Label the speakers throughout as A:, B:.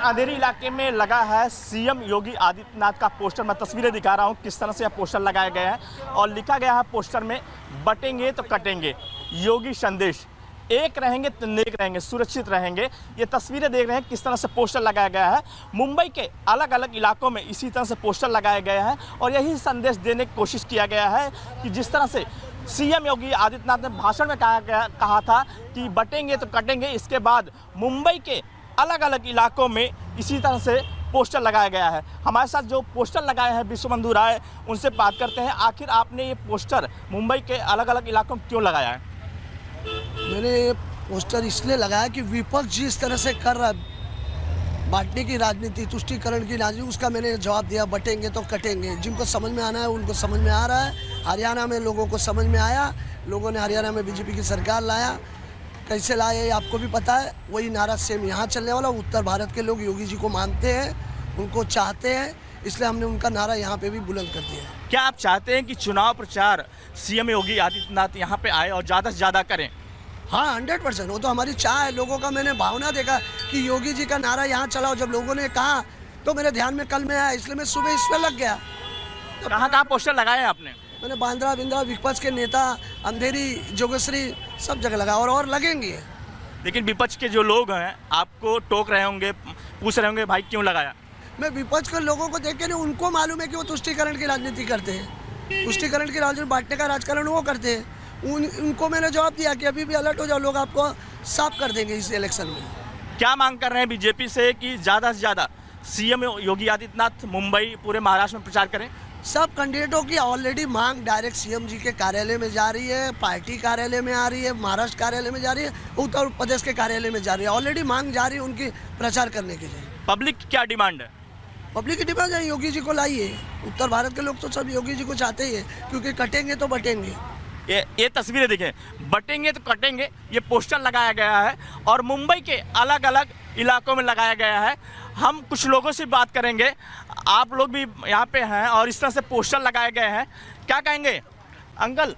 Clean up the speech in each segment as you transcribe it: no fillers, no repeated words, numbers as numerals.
A: अंधेरी इलाके में लगा है सीएम योगी आदित्यनाथ का पोस्टर। मैं तस्वीरें दिखा रहा हूँ किस तरह से यह पोस्टर लगाया गया है और लिखा गया है पोस्टर में, बटेंगे तो कटेंगे, योगी संदेश, एक रहेंगे तो नेक रहेंगे, सुरक्षित रहेंगे। ये तस्वीरें देख रहे हैं किस तरह से पोस्टर लगाया गया है। मुंबई के अलग अलग इलाकों में इसी तरह से पोस्टर लगाए गए हैं और यही संदेश देने की कोशिश किया गया है कि जिस तरह से सीएम योगी आदित्यनाथ ने भाषण में कहा था कि बटेंगे तो कटेंगे, इसके बाद मुंबई के अलग अलग इलाकों में इसी तरह से पोस्टर लगाया गया है। हमारे साथ जो पोस्टर लगाए हैं विश्वबंधु राय, उनसे बात करते हैं। आखिर आपने ये पोस्टर मुंबई के अलग अलग इलाकों में क्यों लगाया है?
B: मैंने ये पोस्टर इसलिए लगाया कि विपक्ष जिस तरह से कर रहा है बांटने की राजनीति, तुष्टीकरण की राजनीति, उसका मैंने जवाब दिया, बटेंगे तो कटेंगे। जिनको समझ में आना है उनको समझ में आ रहा है। हरियाणा में लोगों को समझ में आया, लोगों ने हरियाणा में बीजेपी की सरकार लाया। कैसे लाए आपको भी पता है, वही नारा सेम यहाँ चलने वाला। उत्तर भारत के लोग योगी जी को मानते हैं, उनको चाहते हैं, इसलिए हमने उनका नारा यहाँ पे भी बुलंद कर दिया है।
A: क्या आप चाहते हैं कि चुनाव प्रचार सीएम योगी आदित्यनाथ यहाँ पे आए और ज़्यादा से ज़्यादा करें?
B: हाँ, 100%। वो तो हमारी चाह है। लोगों का मैंने भावना देखा कि योगी जी का नारा यहाँ चलाओ। जब लोगों ने कहा तो मेरे ध्यान में कल में आया, इसलिए मैं सुबह इस पर लग गया।
A: कहाँ कहाँ पोस्टर लगाए हैं आपने?
B: मैंने बांद्रा बिंद्रा, विपक्ष के नेता, अंधेरी, जोगेश्वरी, सब जगह लगा और लगेंगे।
A: लेकिन विपक्ष के जो लोग हैं आपको टोक रहे होंगे, पूछ रहे होंगे भाई क्यों लगाया?
B: मैं विपक्ष के लोगों को देख के नहीं, उनको मालूम है कि वो तुष्टीकरण की राजनीति करते हैं। तुष्टीकरण की राजनीति, बांटने का राजकारण वो करते हैं। उनको मैंने जवाब दिया कि अभी भी अलर्ट हो जाओ, लोग आपको साफ कर देंगे इस इलेक्शन में।
A: क्या मांग कर रहे हैं बीजेपी से कि ज़्यादा से ज़्यादा सीएम योगी आदित्यनाथ मुंबई, पूरे महाराष्ट्र में प्रचार करें?
B: सब कैंडिडेटों की ऑलरेडी मांग डायरेक्ट सीएम जी के कार्यालय में जा रही है, पार्टी कार्यालय में आ रही है, महाराष्ट्र कार्यालय में जा रही है, उत्तर प्रदेश के कार्यालय में जा रही है। ऑलरेडी मांग जा रही है उनकी प्रचार करने के लिए।
A: पब्लिक की क्या डिमांड है?
B: पब्लिक की डिमांड है योगी जी को लाइए। उत्तर भारत के लोग तो सब योगी जी को चाहते ही है, क्योंकि कटेंगे तो बटेंगे।
A: ये तस्वीरें देखें, बटेंगे तो कटेंगे, ये पोस्टर लगाया गया है और मुंबई के अलग अलग इलाकों में लगाया गया है। हम कुछ लोगों से बात करेंगे, आप लोग भी यहाँ पे हैं और इस तरह से पोस्टर लगाए गए हैं। क्या कहेंगे अंकल,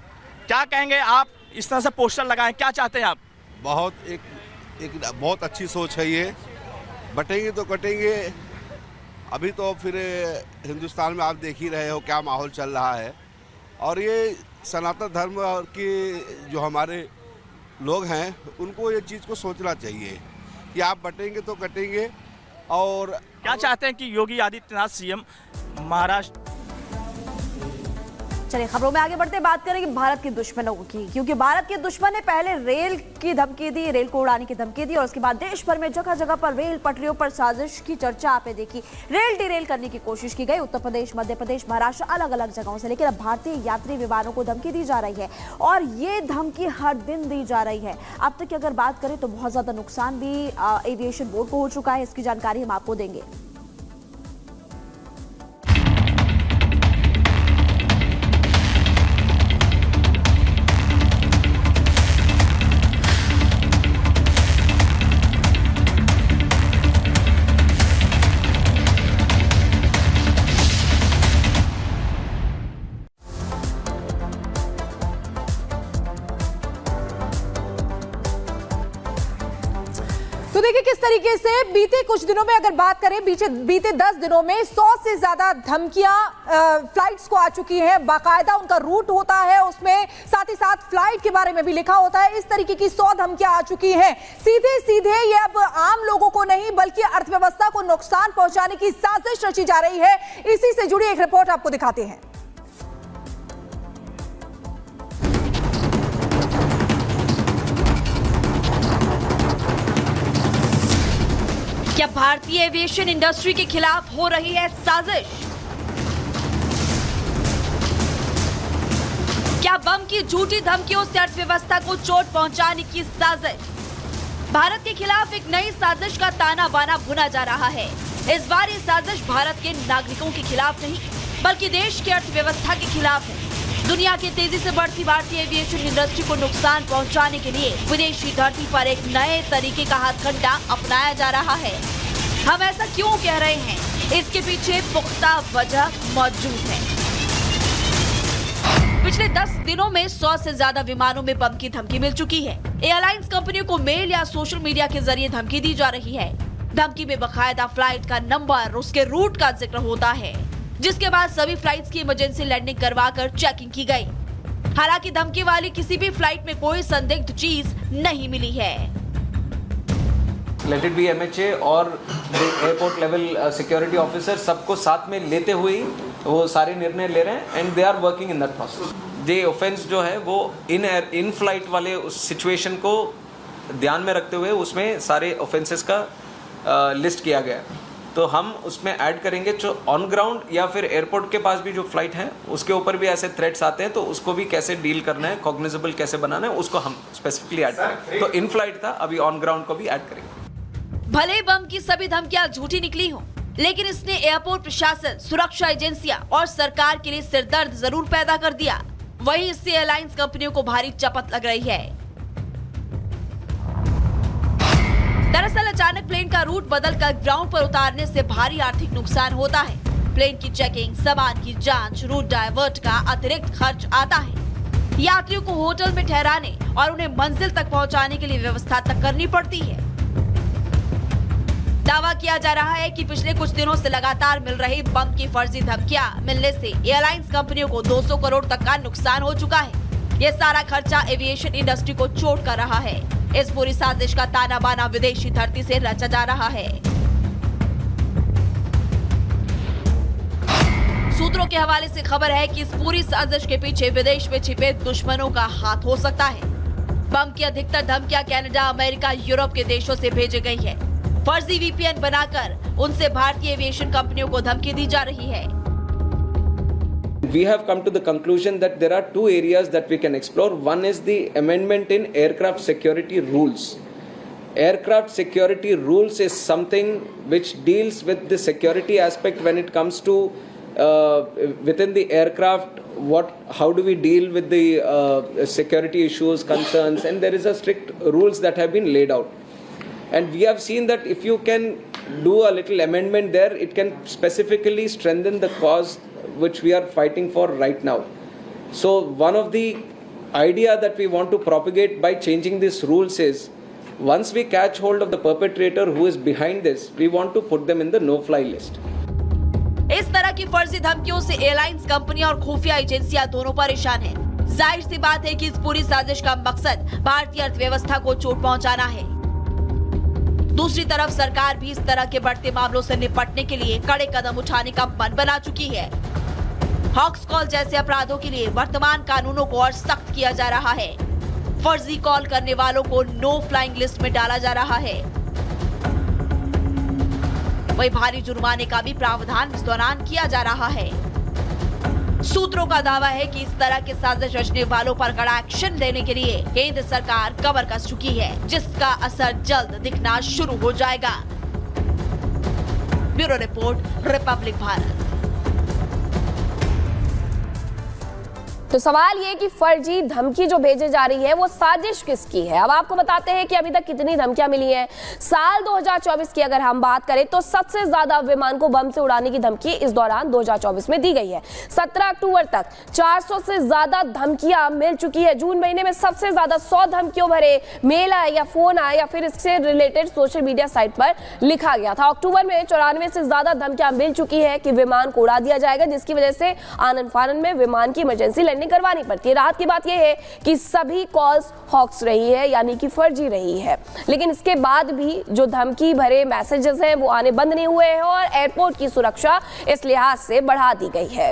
A: क्या कहेंगे आप? इस तरह से पोस्टर लगाए, क्या चाहते हैं आप?
C: एक बहुत अच्छी सोच है ये। बटेंगे तो कटेंगे। अभी तो फिर हिंदुस्तान में आप देख ही रहे हो क्या माहौल चल रहा है, और ये सनातन धर्म के जो हमारे लोग हैं उनको ये चीज़ को सोचना चाहिए कि आप बटेंगे तो कटेंगे। और
A: क्या चाहते हैं कि योगी आदित्यनाथ सीएम महाराष्ट्र?
D: चलिए खबरों में आगे बढ़ते बात करेंगे भारत के दुश्मनों की, क्योंकि भारत के दुश्मन ने पहले रेल की धमकी दी, रेल को उड़ाने की धमकी दी और उसके बाद देश भर में जगह जगह पर रेल पटरियों पर साजिश की चर्चा आपने देखी। रेल डिरेल करने की कोशिश की गई उत्तर प्रदेश, मध्य प्रदेश, महाराष्ट्र, अलग अलग जगहों से। लेकिन अब भारतीय यात्री विमानों को धमकी दी जा रही है और ये धमकी हर दिन दी जा रही है। अब तक की अगर बात करें तो बहुत ज्यादा नुकसान भी एविएशन बोर्ड को हो चुका है। इसकी जानकारी हम आपको देंगे। तो देखिए किस तरीके से बीते कुछ दिनों में अगर बात करें, बीते 10 दिनों में 100 से ज्यादा धमकियां फ्लाइट्स को आ चुकी हैं। बाकायदा उनका रूट होता है, उसमें साथ ही साथ फ्लाइट के बारे में भी लिखा होता है। इस तरीके की 100 धमकियां आ चुकी हैं। सीधे सीधे ये अब आम लोगों को नहीं बल्कि अर्थव्यवस्था को नुकसान पहुंचाने की साजिश रची जा रही है। इसी से जुड़ी एक रिपोर्ट आपको दिखाते हैं। क्या भारतीय एविएशन इंडस्ट्री के खिलाफ हो रही है साजिश? क्या बम की झूठी धमकियों से अर्थव्यवस्था को चोट पहुंचाने की साजिश? भारत के खिलाफ एक नई साजिश का ताना बाना बुना जा रहा है। इस बार ये साजिश भारत के नागरिकों के खिलाफ नहीं बल्कि देश की अर्थव्यवस्था के खिलाफ है। दुनिया की तेजी से बढ़ती भारतीय एविएशन इंडस्ट्री को नुकसान पहुंचाने के लिए विदेशी धरती पर एक नए तरीके का हथकंडा अपनाया जा रहा है। हम ऐसा क्यों कह रहे हैं, इसके पीछे पुख्ता वजह मौजूद है। पिछले 10 दिनों में 100 से ज्यादा विमानों में बम की धमकी मिल चुकी है। एयरलाइंस कंपनियों को मेल या सोशल मीडिया के जरिए धमकी दी जा रही है। धमकी में बकायदा फ्लाइट का नंबर, उसके रूट का जिक्र होता है, जिसके बाद सभी फ्लाइट्स की इमरजेंसी लैंडिंग करवाकर चेकिंग की गई। हालांकि धमकी वाली किसी भी फ्लाइट में कोई संदिग्ध चीज नहीं मिली है।
E: लेट इट बी MHA और एयरपोर्ट लेवल सिक्योरिटी ऑफिसर सबको साथ में लेते हुए वो सारे निर्णय ले रहे हैं and they are working in that process. ये ऑफेंस जो है वो इन फ्लाइट वाले उस सिचुएशन को ध्यान में रखते हुए उसमें सारे ऑफेंसेस का लिस्ट किया गया है। तो हम उसमें ऐड करेंगे जो ऑन ग्राउंड या फिर एयरपोर्ट के पास भी जो फ्लाइट है उसके ऊपर भी ऐसे थ्रेट्स आते हैं, तो उसको भी कैसे डील करना है, कॉग्निजेबल कैसे बनाना है, उसको हम स्पेसिफिकली ऐड करेंगे। तो इन फ्लाइट था, अभी ऑन ग्राउंड को भी ऐड करेंगे।
D: भले बम की सभी धमकियां झूठी निकली हों, लेकिन इसने एयरपोर्ट प्रशासन, सुरक्षा एजेंसियां और सरकार के लिए सिरदर्द जरूर पैदा कर दिया। वहीं इससे एयरलाइंस कंपनियों को भारी चपत लग रही है। दरअसल अचानक प्लेन का रूट बदलकर ग्राउंड पर उतारने से भारी आर्थिक नुकसान होता है। प्लेन की चेकिंग, सामान की जांच, रूट डायवर्ट का अतिरिक्त खर्च आता है। यात्रियों को होटल में ठहराने और उन्हें मंजिल तक पहुंचाने के लिए व्यवस्था तक करनी पड़ती है। दावा किया जा रहा है कि पिछले कुछ दिनों से लगातार मिल रही बम की फर्जी धमकियां मिलने से एयरलाइंस कंपनियों को 200 करोड़ तक का नुकसान हो चुका है। ये सारा खर्चा एविएशन इंडस्ट्री को चोट कर रहा है। इस पूरी साजिश का ताना बाना विदेशी धरती से रचा जा रहा है। सूत्रों के हवाले से खबर है कि इस पूरी साजिश के पीछे विदेश में छिपे दुश्मनों का हाथ हो सकता है। बम की अधिकतर धमकियां कनाडा, अमेरिका, यूरोप के देशों से भेजी गई है। फर्जी VPN बनाकर उनसे भारतीय एविएशन कंपनियों को धमकी दी जा रही है।
E: We have come to the conclusion that there are two areas that we can explore. One is the amendment in aircraft security rules. Aircraft security rules is something which deals with the security aspect when it comes to within the aircraft. How do we deal with the security issues, concerns, and there is a strict rules that have been laid out. And we have seen that if you can do a little amendment there, it can specifically strengthen the cause which we are fighting for right now. So one of the idea that we want to propagate by changing these rules is, once we catch hold of the perpetrator who is behind this, we want to put them in the no-fly list.
D: इस तरह की फर्जी धमकियों से airlines कंपनियां और खुफिया एजेंसियां दोनों परेशान हैं। जाहिर सी बात है कि इस पूरी साजिश का मकसद भारतीय अर्थव्यवस्था को चोट पहुंचाना है। दूसरी तरफ सरकार भी इस तरह के बढ़ते मामलों से निपटने के लिए कड़े कदम उठाने का मन बना चुकी है। हॉक्स कॉल जैसे अपराधों के लिए वर्तमान कानूनों को और सख्त किया जा रहा है। फर्जी कॉल करने वालों को नो फ्लाइंग लिस्ट में डाला जा रहा है। वहीं भारी जुर्माने का भी प्रावधान इस दौरान किया जा रहा है। सूत्रों का दावा है कि इस तरह के साजिश रचने वालों पर कड़ा एक्शन लेने के लिए केंद्र सरकार कमर कस चुकी है, जिसका असर जल्द दिखना शुरू हो जाएगा। Bureau report, Republic Bharat.
F: तो सवाल ये कि फर्जी धमकी जो भेजे जा रही है वो साजिश किसकी है। अब आपको बताते हैं कि अभी तक कितनी धमकियां मिली हैं। साल 2024 की अगर हम बात करें तो सबसे ज्यादा विमान को बम से उड़ाने की धमकी इस दौरान 2024 में दी गई है। 17 अक्टूबर तक 400 से ज्यादा धमकियां मिल चुकी है। जून महीने में सबसे ज्यादा 100 धमकियों भरे मेल आए या फोन आए या फिर इससे रिलेटेड सोशल मीडिया साइट पर लिखा गया था। अक्टूबर में 94 से ज्यादा धमकियां मिल चुकी है कि विमान को उड़ा दिया जाएगा, जिसकी वजह से आनन फानन में विमान की इमरजेंसी लैंडिंग करवानी पड़ती है। राहत की बात यह है कि सभी कॉल्स हॉक्स रही है, यानी कि फर्जी रही है। लेकिन इसके बाद भी जो धमकी भरे मैसेजेस हैं वो आने बंद नहीं हुए हैं और एयरपोर्ट की सुरक्षा इस लिहाज से बढ़ा दी गई है।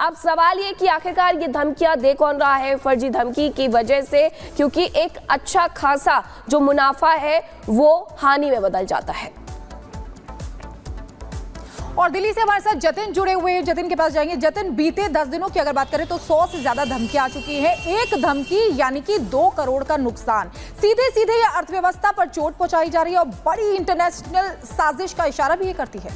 F: अब सवाल ये कि आखिरकार ये धमकियां दे कौन रहा है फर्जी धमकी की वजह से, क्योंकि एक अच्छा खासा जो मुनाफा है वो हानि में बदल जाता है।
G: और दिल्ली से हमारे साथ जतिन जुड़े हुए हैं, जतिन के पास जाएंगे। जतिन, बीते 10 दिनों की अगर बात करें तो 100 से ज्यादा धमकियां आ चुकी है। एक धमकी यानी कि 2 करोड़ का नुकसान, सीधे सीधे ये अर्थव्यवस्था पर चोट पहुंचाई जा रही है और बड़ी इंटरनेशनल साजिश का इशारा भी ये करती है।